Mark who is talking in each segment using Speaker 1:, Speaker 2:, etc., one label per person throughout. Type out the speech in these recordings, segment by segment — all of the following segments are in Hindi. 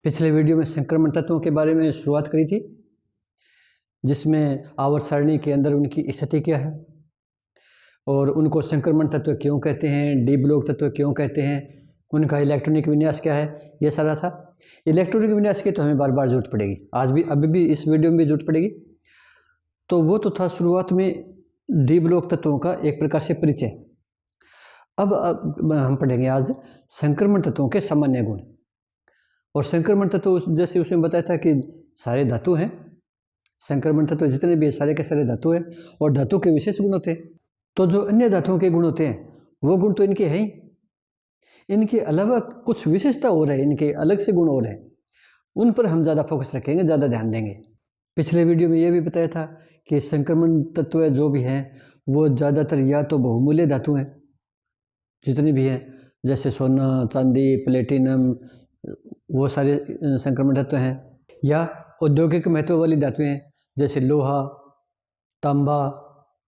Speaker 1: पिछले वीडियो में संक्रमण तत्वों के बारे में शुरुआत करी थी, जिसमें आवर्त सारणी के अंदर उनकी स्थिति क्या है और उनको संक्रमण तत्व क्यों कहते हैं, डी ब्लॉक तत्व क्यों कहते हैं, उनका इलेक्ट्रॉनिक विन्यास क्या है, ये सारा था। इलेक्ट्रॉनिक विन्यास की तो हमें बार बार जरूरत पड़ेगी, आज भी अभी भी इस वीडियो में भी जरूरत पड़ेगी। तो वो तो था शुरुआत में डी ब्लॉक तत्वों का एक प्रकार से परिचय। अब हम पढ़ेंगे आज संक्रमण तत्वों के सामान्य गुण। और संक्रमण तत्व जैसे उसमें बताया था कि सारे धातु हैं, संक्रमण तत्व जितने भी सारे के सारे धातु हैं और धातु के विशेष गुण होते हैं। तो जो अन्य धातुओं के गुण होते हैं वो गुण तो इनके हैं ही, इनके अलावा कुछ विशेषता और है, इनके अलग से गुण और हैं, उन पर हम ज़्यादा फोकस रखेंगे, ज़्यादा ध्यान देंगे। पिछले वीडियो में ये भी बताया था कि संक्रमण तत्व जो भी हैं वो ज़्यादातर या तो बहुमूल्य धातु हैं जितनी भी हैं, जैसे सोना, चांदी, प्लेटिनम, वो सारे संक्रमण तत्व हैं, या औद्योगिक महत्व वाली धातुएं हैं जैसे लोहा, तांबा,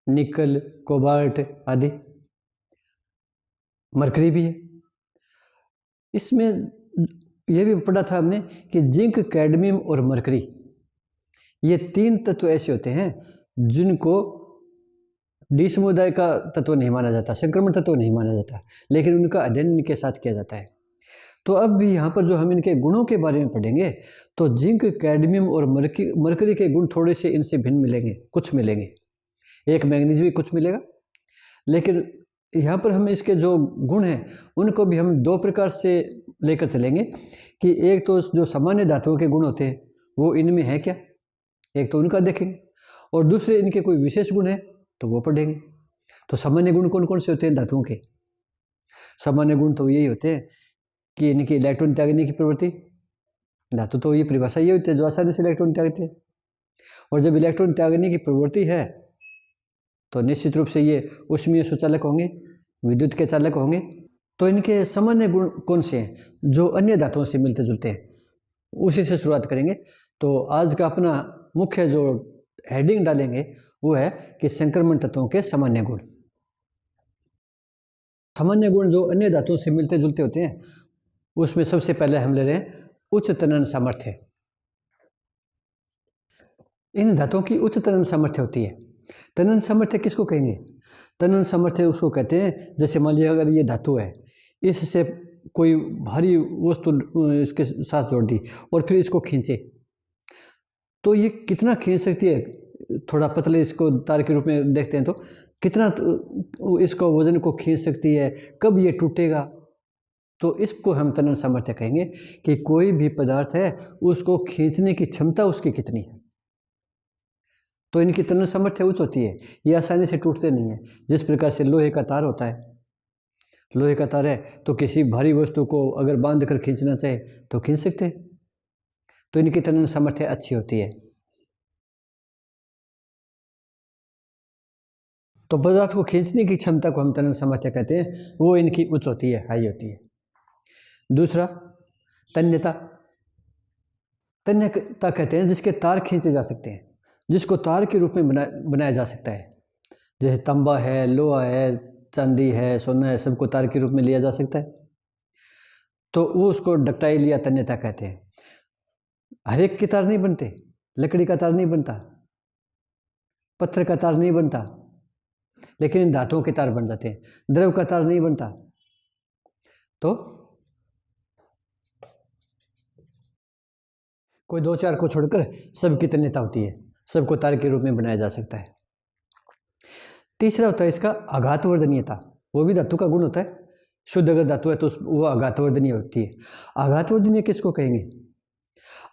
Speaker 1: निकल, कोबाल्ट आदि। मरकरी भी है। इसमें यह भी पढ़ा था हमने कि जिंक, कैडमियम और मरकरी, ये तीन तत्व ऐसे होते हैं जिनको डी समुदाय का तत्व नहीं माना जाता, संक्रमण तत्व नहीं माना जाता, लेकिन उनका अध्ययन इनके साथ किया जाता है। तो अब भी यहाँ पर जो हम इनके गुणों के बारे में पढ़ेंगे तो जिंक, कैडमियम और मरकरी के गुण थोड़े से इनसे भिन्न मिलेंगे, कुछ मिलेंगे, एक मैग्नीज भी कुछ मिलेगा। लेकिन यहाँ पर हम इसके जो गुण हैं उनको भी हम दो प्रकार से लेकर चलेंगे कि एक तो जो सामान्य धातुओं के गुण होते हैं वो इनमें है क्या, एक तो उनका देखेंगे, और दूसरे इनके कोई विशेष गुण है तो वो पढ़ेंगे। तो सामान्य गुण कौन कौन से होते हैं धातुओं के? सामान्य गुण तो यही होते हैं कि इनकी इलेक्ट्रॉन त्यागने की प्रवृत्ति, धातु तो ये परिभाषा ये होती है जो आसानी से इलेक्ट्रॉन त्यागते हैं, और जब इलेक्ट्रॉन त्यागने की प्रवृत्ति है तो निश्चित रूप से ये ऊष्मीय सुचालक होंगे, विद्युत के चालक होंगे। तो इनके सामान्य गुण कौन से हैं जो अन्य धातुओं से मिलते जुलते हैं, उसी से शुरुआत करेंगे। तो आज का अपना मुख्य जो हेडिंग डालेंगे वो है कि संक्रमण तत्वों के सामान्य गुण। सामान्य गुण जो अन्य धातुओं से मिलते जुलते होते हैं उसमें सबसे पहले हम ले रहे हैं उच्च तनन सामर्थ्य। इन धातुओं की उच्च तनन सामर्थ्य होती है। तनन सामर्थ्य किसको कहेंगे? तनन सामर्थ्य उसको कहते हैं जैसे मान लीजिए अगर ये धातु है, इससे कोई भारी वस्तु इसके साथ जोड़ दी और फिर इसको खींचे तो ये कितना खींच सकती है, थोड़ा पतले इसको तार के रूप में देखते हैं तो कितना इसको वजन को खींच सकती है, कब ये टूटेगा, तो इसको हम तनन सामर्थ्य कहेंगे कि कोई भी पदार्थ है उसको खींचने की क्षमता उसकी कितनी है। तो इनकी तनन सामर्थ्य उच्च होती है, ये आसानी से टूटते नहीं है। जिस प्रकार से लोहे का तार होता है, लोहे का तार है तो किसी भारी वस्तु को अगर बांध कर खींचना चाहे तो खींच सकते हैं, तो इनकी तनन सामर्थ्य अच्छी होती है। तो पदार्थ को खींचने की क्षमता को हम तनन सामर्थ्य कहते हैं, वो इनकी उच्च होती है, हाई होती है। दूसरा तन्यता। तन्यता कहते हैं जिसके तार खींचे जा सकते हैं, जिसको तार के रूप में बनाया जा सकता है। जैसे तांबा है, लोहा है, चांदी है, सोना है, सबको तार के रूप में लिया जा सकता है, तो वो उसको डक्टाइल या तन्यता कहते हैं। हर एक के तार नहीं बनते, लकड़ी का तार नहीं बनता, पत्थर का तार नहीं बनता, लेकिन इन धातुओं के तार बन जाते हैं। द्रव का तार नहीं बनता, तो कोई दो चार को छोड़कर सबकी तन्यता होती है, सबको तार के रूप में बनाया जा सकता है। तीसरा होता है इसका आघातवर्धनीयता, वो भी धातु का गुण होता है। शुद्ध अगर धातु है तो वो आघातवर्धनीय होती है। आघातवर्धनीय किसको कहेंगे?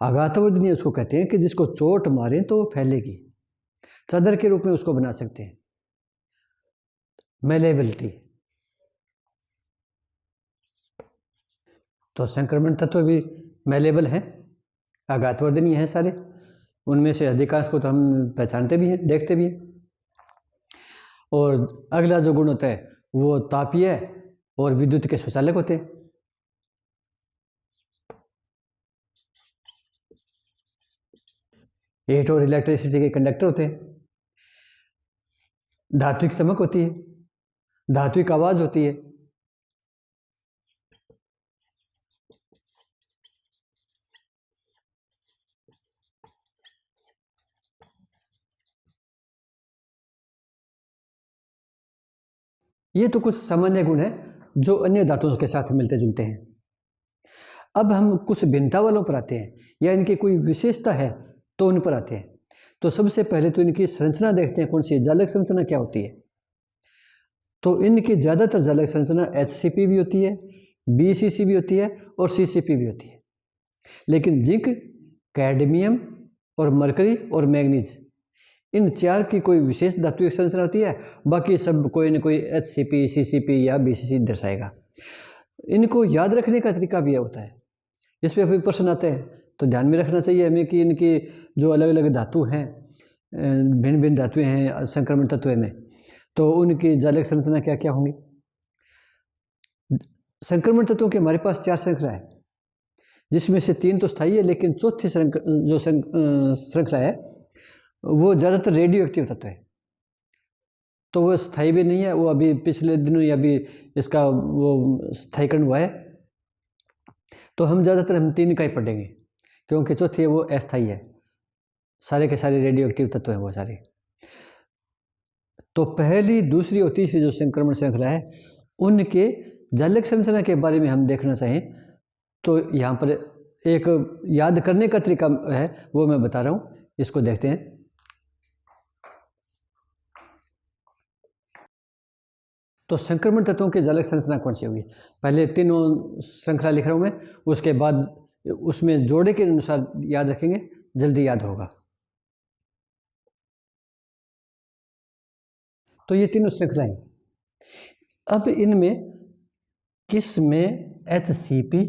Speaker 1: आघातवर्धनीय उसको कहते हैं कि जिसको चोट मारे तो वो फैलेगी, चादर के रूप में उसको बना सकते हैं। मेलेबिलिटी, तो संक्रमण तत्व भी मेलेबल हैं, आघातवर्धनीय हैं सारे, उनमें से अधिकांश को तो हम पहचानते भी हैं, देखते भी हैं। और अगला जो गुण होता है वो तापीय और विद्युत के सुचालक होते हैं। हीट और इलेक्ट्रिसिटी के कंडक्टर होते हैं। धात्विक चमक होती है, धात्विक आवाज होती है, ये तो कुछ सामान्य गुण है जो अन्य धातुओं के साथ मिलते जुलते हैं। अब हम कुछ भिन्नता वालों पर आते हैं या इनकी कोई विशेषता है तो उन पर आते हैं। तो सबसे पहले तो इनकी संरचना देखते हैं, कौन सी जालक संरचना क्या होती है। तो इनकी ज़्यादातर जालक संरचना HCP भी होती है, BCC भी होती है और CCP भी होती है। लेकिन जिंक, कैडमियम और मरकरी और मैग्नीज, इन चार की कोई विशेष धात्विक संरचना होती है, बाकी सब कोई न कोई HCP, CCP या BCC दर्शाएगा। इनको याद रखने का तरीका भी होता है, इस पर अभी प्रश्न आते हैं तो ध्यान में रखना चाहिए हमें कि इनकी जो अलग अलग धातु हैं, भिन्न भिन्न धातुएं हैं संक्रमण तत्व में, तो उनकी जालक संरचना क्या क्या होंगी। संक्रमण तत्वों के हमारे पास 4 श्रृंखला है, जिसमें से 3 तो स्थायी है, लेकिन चौथी जो श्रृंखला है वो ज़्यादातर रेडियो एक्टिव तत्व है, तो वो स्थायी भी नहीं है। वो अभी पिछले दिनों या अभी इसका वो स्थायीकरण हुआ है, तो हम ज़्यादातर 3 का ही पढ़ेंगे, क्योंकि चौथी है वो अस्थायी है। सारे के सारे रेडियो एक्टिव तत्व हैं वो सारे। तो पहली, दूसरी और तीसरी जो संक्रमण श्रृंखला है, उनके जालक संरचना के बारे में हम देखना चाहें तो यहाँ पर एक याद करने का तरीका है, वो मैं बता रहा हूँ, इसको देखते हैं। तो संक्रमण तत्वों के जालक संरचना कौन सी होगी। पहले 3 श्रृंखला लिख रहा हूँ मैं, उसके बाद उसमें जोड़े के अनुसार याद रखेंगे, जल्दी याद होगा। तो ये 3 श्रृंखलाएं, अब इनमें किस में HCP,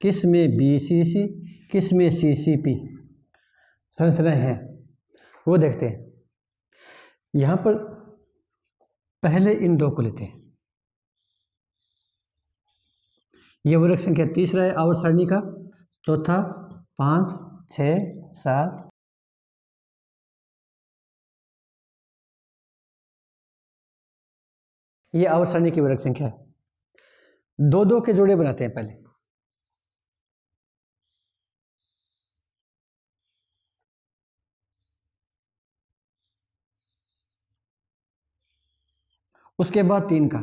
Speaker 1: किस में BCC, किस में CCP संरचनाएं हैं वो देखते हैं। यहाँ पर पहले इन 2 को लेते हैं। ये वर्ग संख्या 3 है आवर्त सारणी का, चौथा 5, 6, 7, ये आवर्त सारणी की वर्ग संख्या है। 2-2 के जोड़े बनाते हैं पहले। उसके बाद 3 का,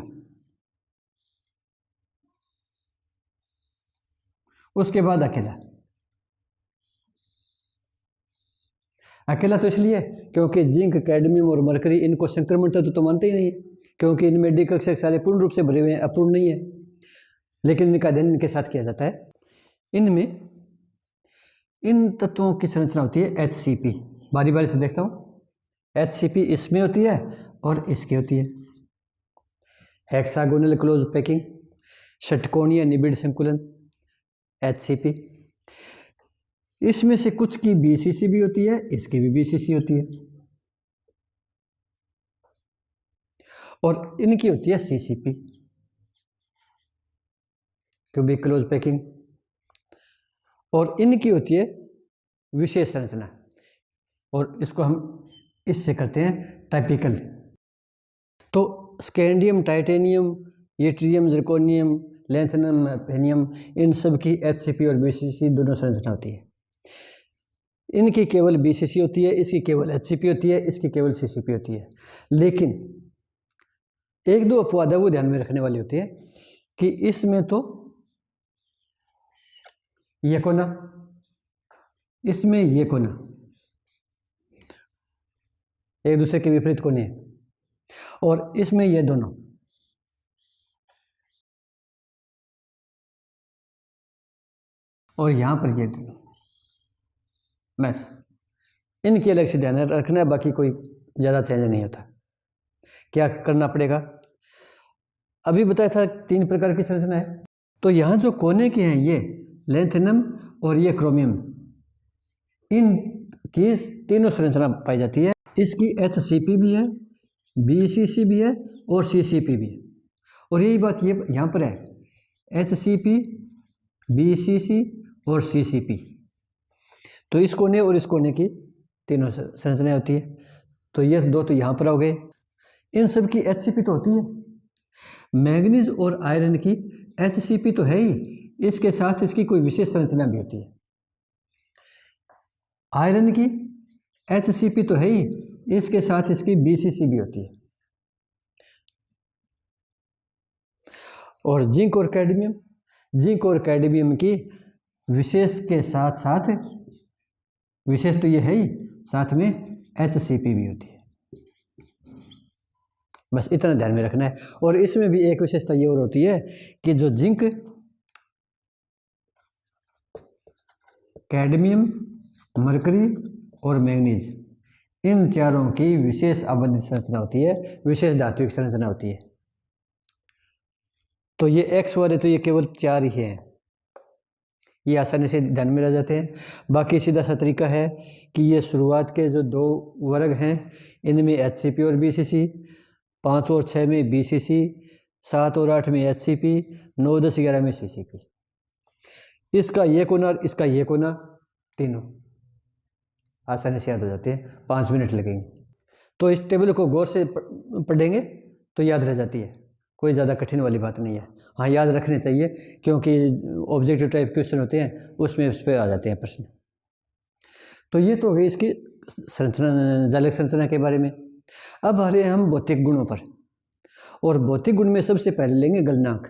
Speaker 1: उसके बाद अकेला। अकेला तो इसलिए क्योंकि जिंक, कैडमियम और मरकरी इनको संक्रमण तत्व तो मानते ही नहीं, क्योंकि इनमें डी कक्षक सारे पूर्ण रूप से भरे हुए हैं, अपूर्ण नहीं है, लेकिन इनका अध्ययन इनके साथ किया जाता है। इनमें इन तत्वों की संरचना होती है HCP। बारी बारी से देखता हूँ। HCP इसमें होती है और इसकी होती है। हेक्सागोनल क्लोज पैकिंग, षटकोणीय निबिड़ संकुलन, HCP। इसमें से कुछ की BCC भी होती है, इसकी भी BCC होती है, और इनकी होती है CCP, क्यूबिक क्लोज पैकिंग, और इनकी होती है विशेष संरचना, और इसको हम इससे करते हैं टाइपिकल। तो scandium, titanium, yttrium, zirconium, lanthanum, hafnium, इन सब की HCP और BCC दोनों संरचना होती है। इनकी केवल BCC होती है, इसकी केवल HCP होती है, इसकी केवल CCP होती है। लेकिन 1-2 अपवाद है वो ध्यान में रखने वाली होती है कि इसमें तो ये कोना, इसमें ये कोना एक दूसरे के विपरीत कोने हैं, और इसमें ये दोनों, और यहां पर ये दोनों, बस इनकी अलग से ध्यान रखना है, बाकी कोई ज़्यादा चेंज नहीं होता। क्या करना पड़ेगा, अभी बताया था 3 प्रकार की संरचना है। तो यहाँ जो कोने के हैं ये लैंथेनम और ये क्रोमियम, इन की तीनों संरचना पाई जाती है। इसकी HCP भी है, BCC भी है और CCP भी है। और यही बात ये यहाँ पर है, HCP, BCC और CCP। तो इस कोने और इस कोने की तीनों संरचनाएं होती है। तो ये 2 तो यहाँ पर हो गए। इन सब की HCP तो होती है। मैग्नीज और आयरन की HCP तो है ही, इसके साथ इसकी कोई विशेष संरचना भी होती है। आयरन की HCP तो है ही, इसके साथ इसकी BCC भी होती है। और जिंक और कैडमियम की विशेष के साथ साथ, विशेष तो ये है ही, साथ में HCP भी होती है। बस इतना ध्यान में रखना है। और इसमें भी एक विशेषता ये और होती है कि जो जिंक, कैडमियम, मरकरी और मैंगनीज, इन चारों की विशेष आबंधित संरचना होती है, विशेष धात्विक संरचना होती है। तो ये एक्स वाले तो ये केवल 4 ही हैं, ये आसानी से ध्यान में रह जाते हैं। बाकी सीधा सा तरीका है कि ये शुरुआत के जो 2 वर्ग हैं इनमें HCP और BCC, 5 और 6 में BCC, 7 और 8 में HCP, 9, 10, 11 में CCP। इसका ये कोना और इसका ये कोना, तीनों आसानी से याद हो जाते हैं, 5 मिनट लगेंगे। तो इस टेबल को गौर से पढ़ेंगे तो याद रह जाती है, कोई ज़्यादा कठिन वाली बात नहीं है। हाँ, याद रखने चाहिए क्योंकि ऑब्जेक्टिव टाइप क्वेश्चन होते हैं उसमें उस पर आ जाते हैं प्रश्न। तो ये तो हो गई इसकी संरचना, जालिक संरचना के बारे में। अब आ रहे हैं हम भौतिक गुणों पर, और भौतिक गुण में सबसे पहले लेंगे गलनांक।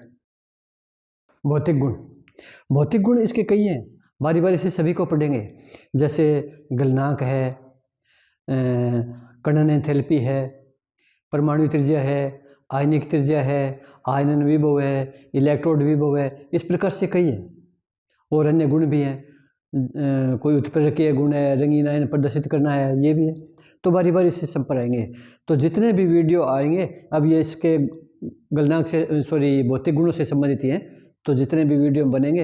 Speaker 1: भौतिक गुण इसके कई हैं, बारी बारी से सभी को पढ़ेंगे। जैसे गलनांक है, कणन एंथैल्पी है, परमाणु त्रिज्या है, आयनिक त्रिज्या है, आयनन विभव है, इलेक्ट्रोड विभव है, इस प्रकार से कई हैं। और अन्य गुण भी हैं, कोई उत्प्रेरकीय गुण है, रंगीन आयन प्रदर्शित करना है, ये भी है। तो बारी बारी से सब पर आएंगे। तो जितने भी वीडियो आएंगे, अब ये इसके गलनांक से भौतिक गुणों से संबंधित ही हैं, तो जितने भी वीडियो बनेंगे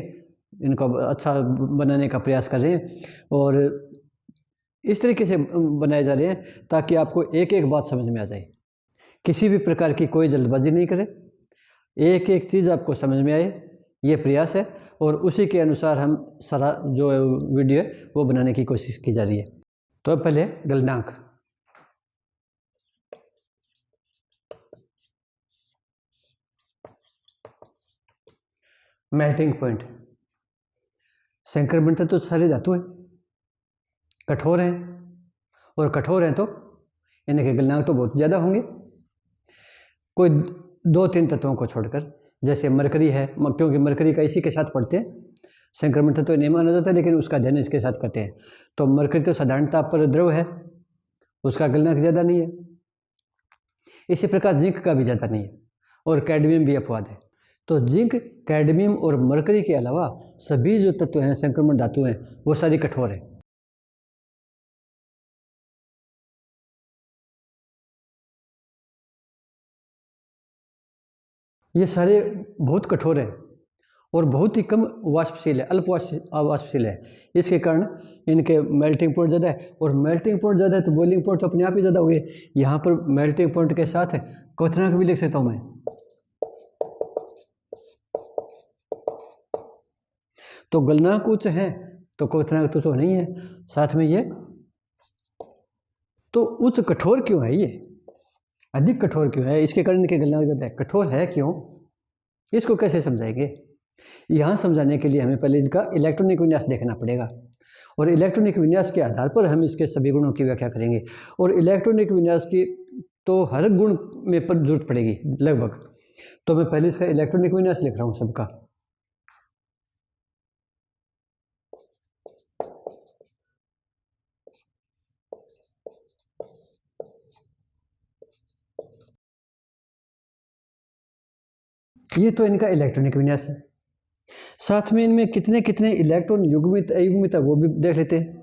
Speaker 1: इनको अच्छा बनाने का प्रयास कर रहे हैं, और इस तरीके से बनाए जा रहे हैं ताकि आपको एक एक बात समझ में आ जाए। किसी भी प्रकार की कोई जल्दबाजी नहीं करे, एक एक चीज़ आपको समझ में आए, ये प्रयास है। और उसी के अनुसार हम सारा जो वीडियो है वो बनाने की कोशिश की जा रही है। तो पहले गलनांक। Melting point. संक्रमण तो सारे धातु हैं, कठोर हैं, और कठोर हैं तो इनके गलनांक तो बहुत ज़्यादा होंगे। कोई 2-3 तत्वों को छोड़कर, जैसे मरकरी है, क्योंकि मरकरी का इसी के साथ पढ़ते हैं, संक्रमण तत्व नहीं माना जाता लेकिन उसका अध्ययन इसके साथ करते हैं। तो मरकरी तो साधारण ताप पर द्रव है, उसका गलनांक ज़्यादा नहीं है। इसी प्रकार जिंक का भी ज़्यादा नहीं है, और कैडमियम भी अपवाद है। तो जिंक, कैडमियम और मरकरी के अलावा सभी जो तत्व हैं, संक्रमण धातु हैं, वो सारी कठोर है। ये सारे बहुत कठोर हैं और बहुत ही कम वाष्पशील है, अल्प वाष्पशील है। इसके कारण इनके मेल्टिंग पॉइंट ज़्यादा है, और मेल्टिंग पॉइंट ज़्यादा है तो बॉइलिंग पॉइंट तो अपने आप ही ज़्यादा हो गए। यहाँ पर मेल्टिंग पॉइंट के साथ क्वथनांक भी लिख सकता हूँ मैं। तो गलनांक उच्च है तो क्वथनांक तो नहीं है, साथ में ये तो उच्च कठोर क्यों है, ये अधिक कठोर क्यों है, इसके कारण इनके गलनांक ज़्यादा है। कठोर है क्यों, इसको कैसे समझाएंगे? यहाँ समझाने के लिए हमें पहले इनका इलेक्ट्रॉनिक विन्यास देखना पड़ेगा, और इलेक्ट्रॉनिक विन्यास के आधार पर हम इसके सभी गुणों की व्याख्या करेंगे। और इलेक्ट्रॉनिक विन्यास की तो हर गुण में पर जरूरत पड़ेगी लगभग। तो मैं पहले इसका इलेक्ट्रॉनिक विन्यास लिख रहा हूँ सबका। ये तो इनका इलेक्ट्रॉनिक विन्यास है। साथ में इनमें कितने कितने इलेक्ट्रॉन युग्मित अयुग्मित है वो भी देख लेते हैं।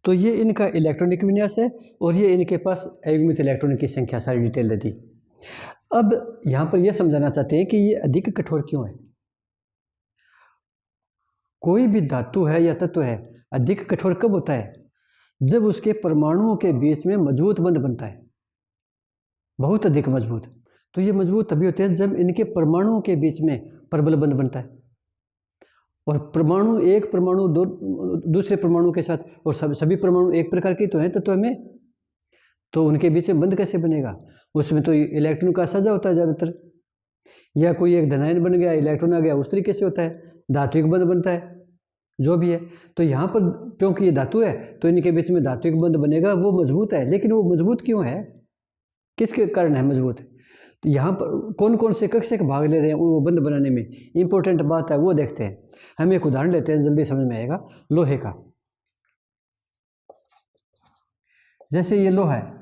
Speaker 1: तो ये इनका इलेक्ट्रॉनिक विन्यास है, और ये इनके पास अयुग्मित इलेक्ट्रॉन की संख्या, सारी डिटेल दे दी। अब यहाँ पर यह समझाना चाहते हैं कि ये अधिक कठोर क्यों है। कोई भी धातु है या तत्व है अधिक कठोर कब होता है? जब उसके परमाणुओं के बीच में मजबूत बंध बनता है, बहुत अधिक मजबूत। तो ये मजबूत तभी होते हैं जब इनके परमाणुओं के बीच में प्रबल बंध बनता है। और परमाणु, एक परमाणु दूसरे परमाणु के साथ, और सभी परमाणु एक प्रकार के तो हैं तत्व में, तो उनके बीच में बंध कैसे बनेगा? उसमें तो इलेक्ट्रॉन का सजा होता है ज़्यादातर, या कोई एक धनायन बन गया, इलेक्ट्रॉन आ गया, उस तरीके से होता है, धात्विक बंध बनता है जो भी है। तो यहाँ पर क्योंकि ये धातु है तो इनके बीच में धात्विक बंध बनेगा, वो मजबूत है। लेकिन वो मजबूत क्यों है, किसके कारण है मजबूत? तो यहाँ पर कौन कौन से कक्षक भाग ले रहे हैं वो बंध बनाने में, इंपॉर्टेंट बात है वो देखते हैं। हम एक उदाहरण लेते हैं, जल्दी समझ में आएगा। लोहे का, जैसे ये लोहा है,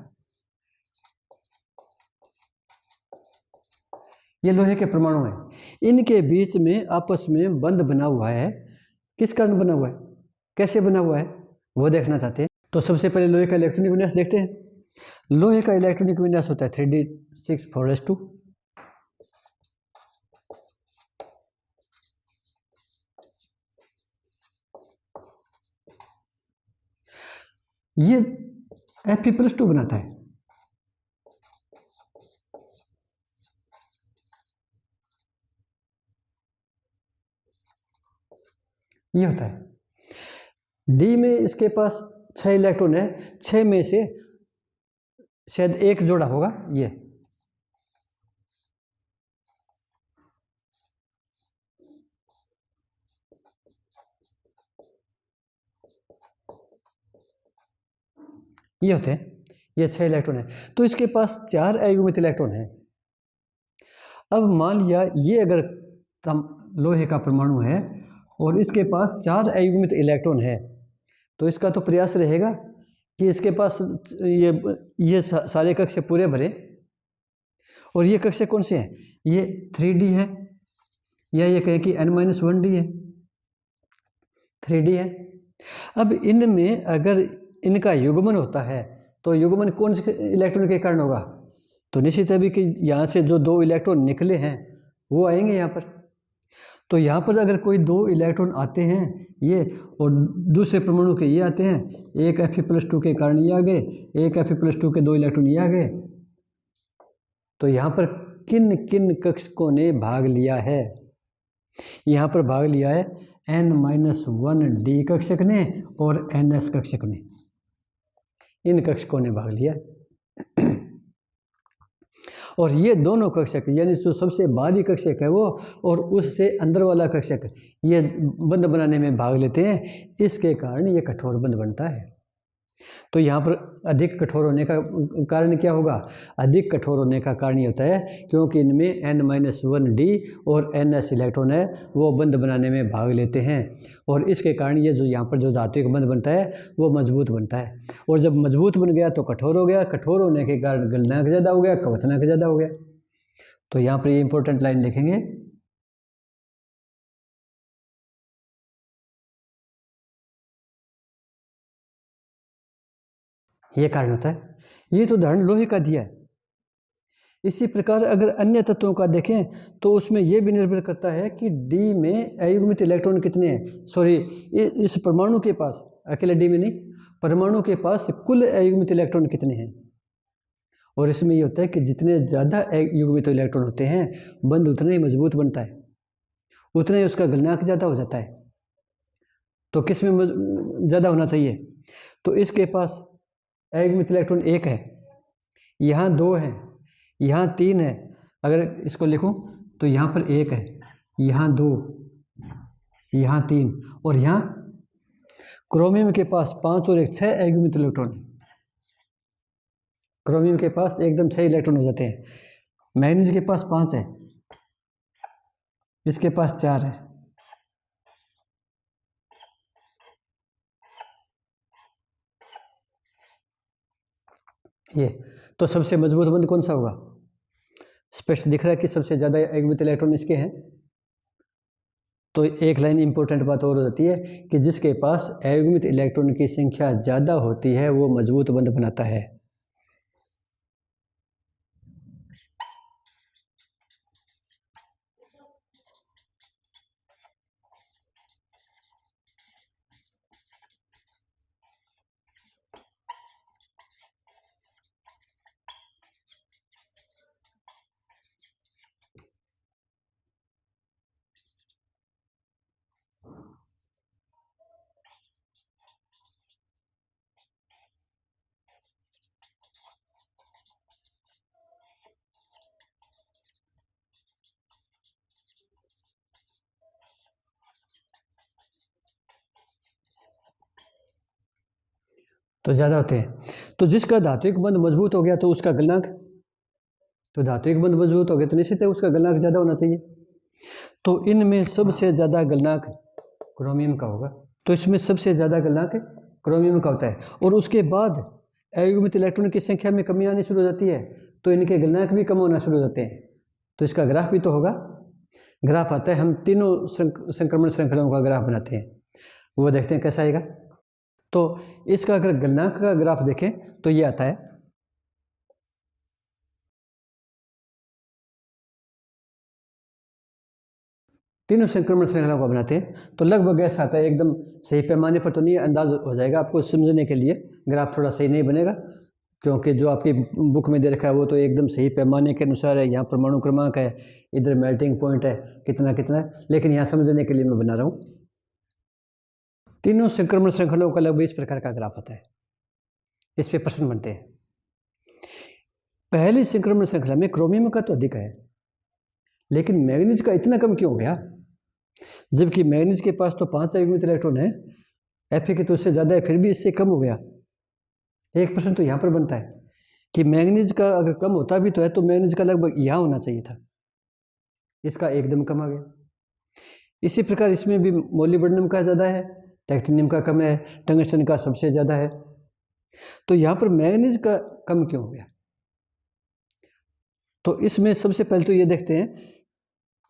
Speaker 1: ये लोहे के परमाणु हैं, इनके बीच में आपस में बंध बना हुआ है। किस कारण बना हुआ है, कैसे बना हुआ है, वो देखना चाहते हैं। तो सबसे पहले लोहे का इलेक्ट्रॉनिक विन्यास देखते हैं। लोहे का इलेक्ट्रॉनिक विन्यास होता है 3d6 4s2। ये Fe+2 बनाता है। ये होता है। डी में इसके पास 6 इलेक्ट्रॉन है, 6 में से शायद एक जोड़ा होगा ये, ये होते हैं, ये 6 इलेक्ट्रॉन है। तो इसके पास 4 अयुग्मित इलेक्ट्रॉन है। अब मान लिया ये अगर लोहे का परमाणु है और इसके पास 4 अयुग्मित इलेक्ट्रॉन है, तो इसका तो प्रयास रहेगा कि इसके पास ये सारे कक्ष पूरे भरे। और ये कक्ष कौन से हैं, ये 3D है, या ये कहें कि n-1D है, 3D है। अब इनमें अगर इनका युग्मन होता है तो युग्मन कौन से इलेक्ट्रॉन के कारण होगा? तो निश्चित है भी कि यहाँ से जो 2 इलेक्ट्रॉन निकले हैं वो आएंगे यहाँ पर। तो यहाँ पर अगर कोई 2 इलेक्ट्रॉन आते हैं ये, और दूसरे परमाणु के ये आते हैं, एक Fe+2 के कारण ये आ गए, एक Fe+2 के 2 इलेक्ट्रॉन ये आ गए, तो यहाँ पर किन किन कक्षकों ने भाग लिया है? यहाँ पर भाग लिया है n-1D कक्षक ने और ns कक्षक ने, इन कक्षकों ने भाग लिया। और ये दोनों कक्षक, यानी जो सबसे बाहरी कक्षक है वो और उससे अंदर वाला कक्षक, ये बंध बनाने में भाग लेते हैं, इसके कारण ये कठोर बंध बनता है। तो यहाँ पर अधिक कठोर होने का कारण क्या होगा? अधिक कठोर होने का कारण ये होता है क्योंकि इनमें n-1D और ns इलेक्ट्रॉन है, वो बंध बनाने में भाग लेते हैं, और इसके कारण ये जो यहाँ पर जो धात्विक बंध बनता है वो मजबूत बनता है। और जब मजबूत बन गया तो कठोर हो गया, कठोर होने के कारण गलनांक ज़्यादा हो गया, कवचनांक ज़्यादा हो गया। तो यहाँ पर ये इंपॉर्टेंट लाइन लिखेंगे, ये कारण होता है। ये तो उदाहरण लोहे का दिया है। इसी प्रकार अगर अन्य तत्वों का देखें तो उसमें यह भी निर्भर करता है कि डी में अयुग्मित इलेक्ट्रॉन कितने हैं। सॉरी, इस परमाणु के पास, अकेले डी में नहीं, परमाणु के पास कुल अयुग्मित इलेक्ट्रॉन कितने हैं। और इसमें यह होता है कि जितने ज़्यादा युग्मित इलेक्ट्रॉन होते हैं बंध उतना ही मजबूत बनता है, उतना ही उसका गलनांक ज़्यादा हो जाता है। तो किस में ज़्यादा होना चाहिए? तो इसके पास अयुग्मित इलेक्ट्रॉन 1 है, यहाँ 2 है, यहाँ 3 है। अगर इसको लिखूं तो यहाँ पर 1 है, यहाँ 2, यहाँ 3, और यहाँ क्रोमियम के पास 5 और 1 6 अयुग्मित इलेक्ट्रॉन। क्रोमियम के पास एकदम 6 इलेक्ट्रॉन हो जाते हैं। मैग्नीज के पास 5 है, इसके पास 4 है। ये तो सबसे मजबूत बंध कौन सा होगा? स्पष्ट दिख रहा है कि सबसे ज़्यादा अयुग्मित इलेक्ट्रॉन इसके हैं। तो एक लाइन इंपॉर्टेंट बात और हो जाती है कि जिसके पास अयुग्मित इलेक्ट्रॉन की संख्या ज़्यादा होती है वो मजबूत बंध बनाता है। तो ज़्यादा होते हैं। तो जिसका धात्विक बंध मजबूत हो गया तो उसका गलनांक, तो धात्विक बंध मजबूत हो गया तो निश्चित है उसका गलनांक ज़्यादा होना चाहिए। तो इनमें सबसे ज़्यादा गलनांक क्रोमियम का होगा। तो इसमें सबसे ज़्यादा गलनांक क्रोमियम का होता है। और उसके बाद अयुग्मित इलेक्ट्रॉन की संख्या में कमी आनी शुरू हो जाती है, तो इनके गलनांक भी कम होना शुरू हो जाते हैं। तो इसका ग्राफ भी तो होगा। ग्राफ आता है, हम तीनों संक्रमण श्रृंखलाओं का ग्राफ बनाते हैं, वो देखते हैं कैसा आएगा। तो इसका अगर गलनांक का ग्राफ देखें तो ये आता है, तीनों संक्रमण श्रृंखलाओं को बनाते हैं तो लगभग ऐसा आता है। एकदम सही पैमाने पर तो नहीं, अंदाज हो जाएगा आपको समझने के लिए। ग्राफ थोड़ा सही नहीं बनेगा क्योंकि जो आपकी बुक में दे रखा है वो तो एकदम सही पैमाने के अनुसार है। यहाँ परमाणु क्रमांक है, इधर मेल्टिंग पॉइंट है, कितना कितना है, लेकिन यहाँ समझने के लिए मैं बना रहा हूँ। तीनों संक्रमण श्रृंखलाओं का लगभग इस प्रकार का ग्राफ आता है। इस पे प्रश्न बनते हैं। पहली संक्रमण श्रृंखला में क्रोमियम का तो अधिक है, लेकिन मैग्नीज का इतना कम क्यों हो गया? जबकि मैग्नीज के पास तो 5 अयुग्मित इलेक्ट्रॉन है, Fe के तो उससे ज़्यादा है, फिर भी इससे कम हो गया। एक प्रश्न तो यहाँ पर बनता है कि मैग्नीज का अगर कम होता भी तो है तो मैग्नीज का लगभग यहाँ होना चाहिए था, इसका एकदम कम आ गया। इसी प्रकार इसमें भी मोलिब्डेनम का ज़्यादा है, टाइटेनियम का कम है, टंगस्टन का सबसे ज़्यादा है। तो यहाँ पर मैग्नीज का कम क्यों हो गया? तो इसमें सबसे पहले तो ये देखते हैं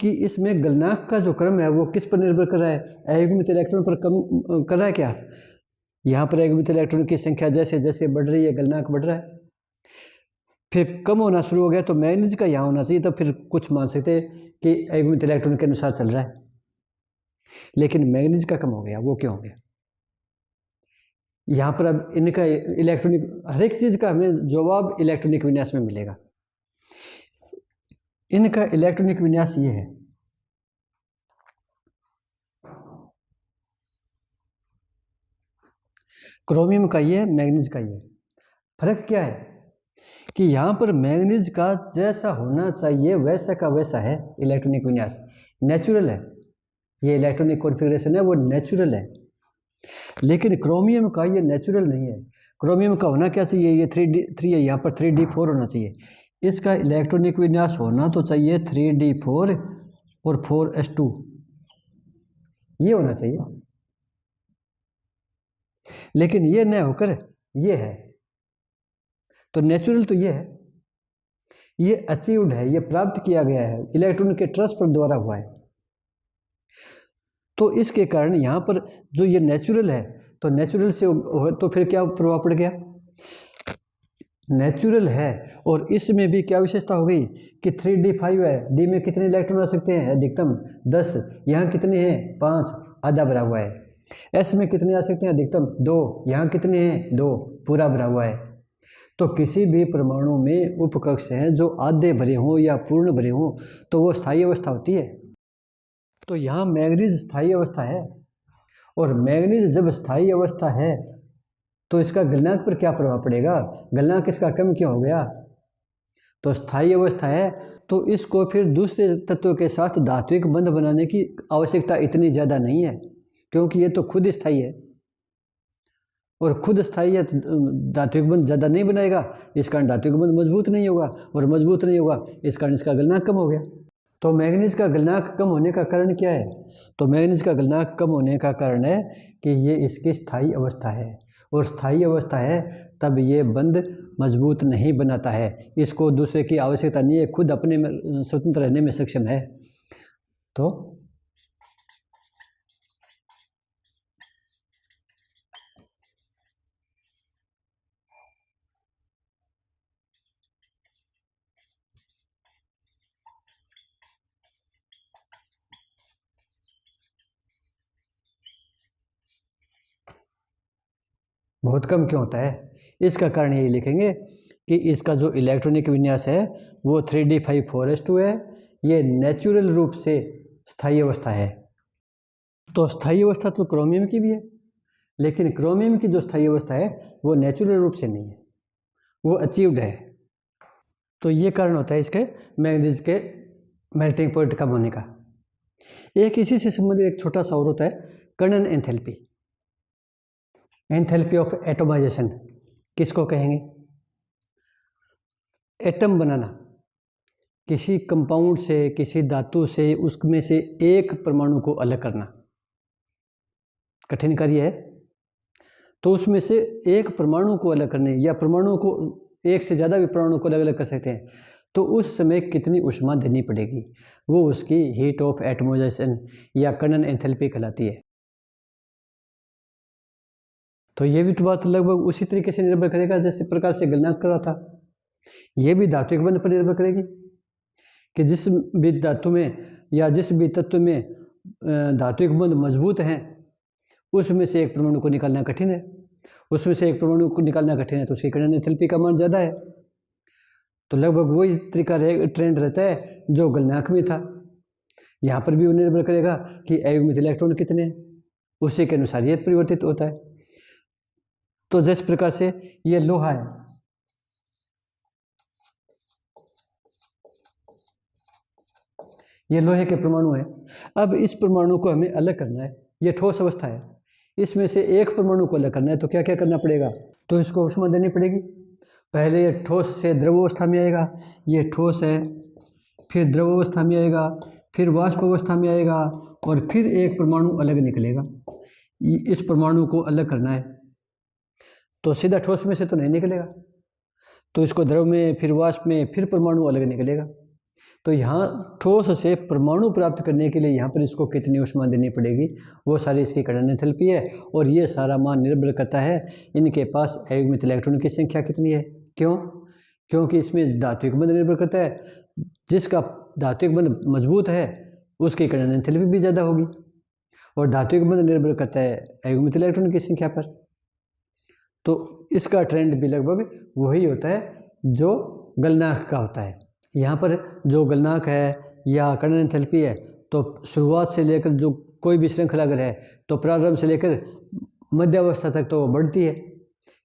Speaker 1: कि इसमें गलनांक का जो क्रम है वो किस पर निर्भर कर रहा है? अयुग्मित इलेक्ट्रॉन पर कम कर रहा है क्या? यहाँ पर अयुग्मित इलेक्ट्रॉन की संख्या जैसे जैसे बढ़ रही है गलनांक बढ़ रहा है, फिर कम होना शुरू हो गया तो मैग्नीज का यहाँ होना चाहिए, तो फिर कुछ मान सकते हैं कि अयुग्मित इलेक्ट्रॉन के अनुसार चल रहा है, लेकिन मैग्नीज का कम हो गया। वो क्यों हो गया? यहाँ पर अब इनका इलेक्ट्रॉनिक, हर एक चीज़ का हमें जवाब इलेक्ट्रॉनिक विन्यास में मिलेगा। इनका इलेक्ट्रॉनिक विन्यास ये है, क्रोमियम का ये है, मैग्नीज का ये। फर्क क्या है कि यहाँ पर मैग्नीज का जैसा होना चाहिए वैसा का वैसा है इलेक्ट्रॉनिक विन्यास, नेचुरल है। ये इलेक्ट्रॉनिक कॉन्फ़िगरेशन है वो नेचुरल है, लेकिन क्रोमियम का ये नेचुरल नहीं है। क्रोमियम का होना क्या चाहिए? ये 3D3 है, यहाँ पर 3D4 होना चाहिए। इसका इलेक्ट्रॉनिक विन्यास होना तो चाहिए 3D4 और 4s2, ये होना चाहिए, लेकिन ये न होकर ये है। तो नेचुरल तो ये है, ये अचीव्ड है, ये प्राप्त किया गया है, इलेक्ट्रॉन के ट्रांसफर द्वारा हुआ है। तो इसके कारण यहाँ पर जो ये नेचुरल है, तो नेचुरल से तो फिर क्या प्रभाव पड़ गया? नेचुरल है और इसमें भी क्या विशेषता हो गई कि 3D5 है, डी में कितने इलेक्ट्रॉन आ सकते हैं? अधिकतम 10, यहाँ कितने हैं? 5, आधा भरा हुआ है। एस में कितने आ सकते हैं? अधिकतम 2, यहाँ कितने हैं? 2, पूरा भरा हुआ है। तो किसी भी परमाणु में उपकक्ष हैं जो आधे भरे हों या पूर्ण भरे हों तो वो स्थायी अवस्था होती है। तो यहाँ मैग्नीज स्थायी अवस्था है, और मैग्नीज जब स्थायी अवस्था है तो इसका गलनांक पर क्या प्रभाव पड़ेगा? गलनांक इसका कम क्यों हो गया? तो स्थायी अवस्था है तो इसको फिर दूसरे तत्वों के साथ धात्विक बंध बनाने की आवश्यकता इतनी ज़्यादा नहीं है, क्योंकि ये तो खुद स्थायी है, और खुद स्थायी है तो धात्विक बंध ज़्यादा नहीं बनाएगा, इस कारण धात्विक बंध मजबूत नहीं होगा, और मजबूत नहीं होगा इस कारण इसका गलनांक कम हो गया। तो मैग्नीज का गलनांक कम होने का कारण क्या है? तो मैग्नीज का गलनांक कम होने का कारण है कि ये इसकी स्थायी अवस्था है, और स्थायी अवस्था है तब ये बंध मजबूत नहीं बनाता है, इसको दूसरे की आवश्यकता नहीं है, खुद अपने में स्वतंत्र रहने में सक्षम है। तो बहुत कम क्यों होता है? इसका कारण यही लिखेंगे कि इसका जो इलेक्ट्रॉनिक विन्यास है वो 3D5 4s2 है, ये नेचुरल रूप से स्थायी अवस्था है। तो स्थायी अवस्था तो क्रोमियम की भी है, लेकिन क्रोमियम की जो स्थायी अवस्था है वो नेचुरल रूप से नहीं है, वो अचीव्ड है। तो ये कारण होता है इसके मैग्नीज के मेल्टिंग पॉइंट कम होने का। एक इसी से संबंधित एक छोटा सा और होता है Karnan enthalpy. Enthalpy of atomization किसको कहेंगे? एटम बनाना, किसी कंपाउंड से, किसी धातु से, उसमें से एक परमाणु को अलग करना कठिन कार्य है। तो उसमें से एक परमाणु को अलग करने, या परमाणु को, एक से ज़्यादा भी परमाणु को अलग अलग कर सकते हैं, तो उस समय कितनी ऊष्मा देनी पड़ेगी, वो उसकी हीट ऑफ एटमोजाइजेशन या कर्नल एंथैल्पी कहलाती है। तो ये भी तो बात लगभग उसी तरीके से निर्भर करेगा जैसे प्रकार से गलनांक कर रहा था। ये भी धात्विक बंध पर निर्भर करेगी कि जिस भी धातु में या जिस भी तत्व में धात्विक बंध मजबूत हैं, उसमें से एक परमाणु को निकालना कठिन है। उसमें से एक परमाणु को निकालना कठिन है तो उसकी कर्नल एंथैल्पी का मान ज़्यादा है। तो लगभग वही तरीका ट्रेंड रहता है जो गलनांक में था। यहाँ पर भी वो निर्भर करेगा कि अयुग्मित इलेक्ट्रॉन कितने हैं, उसी के अनुसार ये परिवर्तित होता है। तो जिस प्रकार से ये लोहा है, ये लोहे के परमाणु है। अब इस परमाणु को हमें अलग करना है, ये ठोस अवस्था है, इसमें से एक परमाणु को अलग करना है तो क्या क्या करना पड़ेगा? तो इसको ऊष्मा देनी पड़ेगी। पहले ये ठोस से द्रव अवस्था में आएगा, ये ठोस है, फिर द्रव अवस्था में आएगा, फिर वाष्प अवस्था में आएगा, और फिर एक परमाणु अलग निकलेगा। इस परमाणु को अलग करना है तो सीधा ठोस में से तो नहीं निकलेगा, तो इसको द्रव में, फिर वाष्प में, फिर परमाणु अलग निकलेगा। तो यहाँ ठोस से परमाणु प्राप्त करने के लिए यहाँ पर इसको कितनी ऊष्मा देनी पड़ेगी, वो सारी इसकी कर्नल एंथैल्पी है। और ये सारा मान निर्भर करता है इनके पास अयुग्मित इलेक्ट्रॉन की संख्या कितनी है। क्यों? क्योंकि इसमें धात्विक बंध निर्भर करता है। जिसका धात्विक बंध मजबूत है उसकी कर्नल एंथैल्पी भी ज़्यादा होगी, और धात्विक बंध निर्भर करता है अयुग्मित इलेक्ट्रॉन की संख्या पर। तो इसका ट्रेंड भी लगभग वही होता है जो गलनांक का होता है। यहाँ पर जो गलनांक है या कर्नल एंथैल्पी है, तो शुरुआत से लेकर जो कोई भी श्रृंखला अगर है तो प्रारंभ से लेकर मध्यावस्था तक तो बढ़ती है,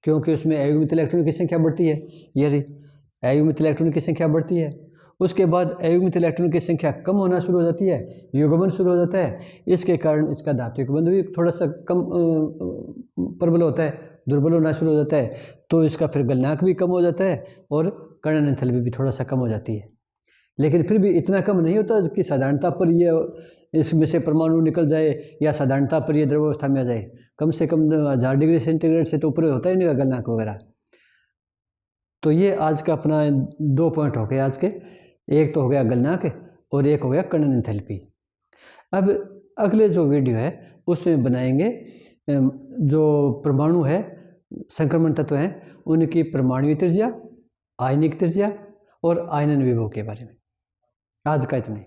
Speaker 1: क्योंकि उसमें अयुग्मित इलेक्ट्रॉन की संख्या बढ़ती है। यदि अयुग्मित इलेक्ट्रॉन की संख्या बढ़ती है, उसके बाद अयुग्मित इलेक्ट्रॉन की संख्या कम होना शुरू हो जाती है, युग्मन शुरू हो जाता है। इसके कारण इसका धात्विक बंध भी थोड़ा सा कम प्रबल होता है, दुर्बल होना शुरू हो जाता है। तो इसका फिर गलनांक भी कम हो जाता है और कर्नल एंथैल्पी भी थोड़ा सा कम हो जाती है। लेकिन फिर भी इतना कम नहीं होता कि साधारणता पर ये इसमें से परमाणु निकल जाए या साधारणता पर ये द्रव अवस्था में आ जाए। कम से कम 1000 डिग्री सेंटीग्रेड से तो ऊपर होता ही नहीं गलनांक वगैरह। तो ये आज का अपना 2 पॉइंट हो गए आज के। एक तो हो गया गलनांक और एक हो गया कर्नल एंथैल्पी। अब अगले जो वीडियो है उसमें बनाएंगे जो परमाणु है, संक्रमण तत्व हैं, उनकी परमाणुीय त्रिज्या, आयनिक त्रिज्या और आयनन विभव के बारे में। आज का इतना ही।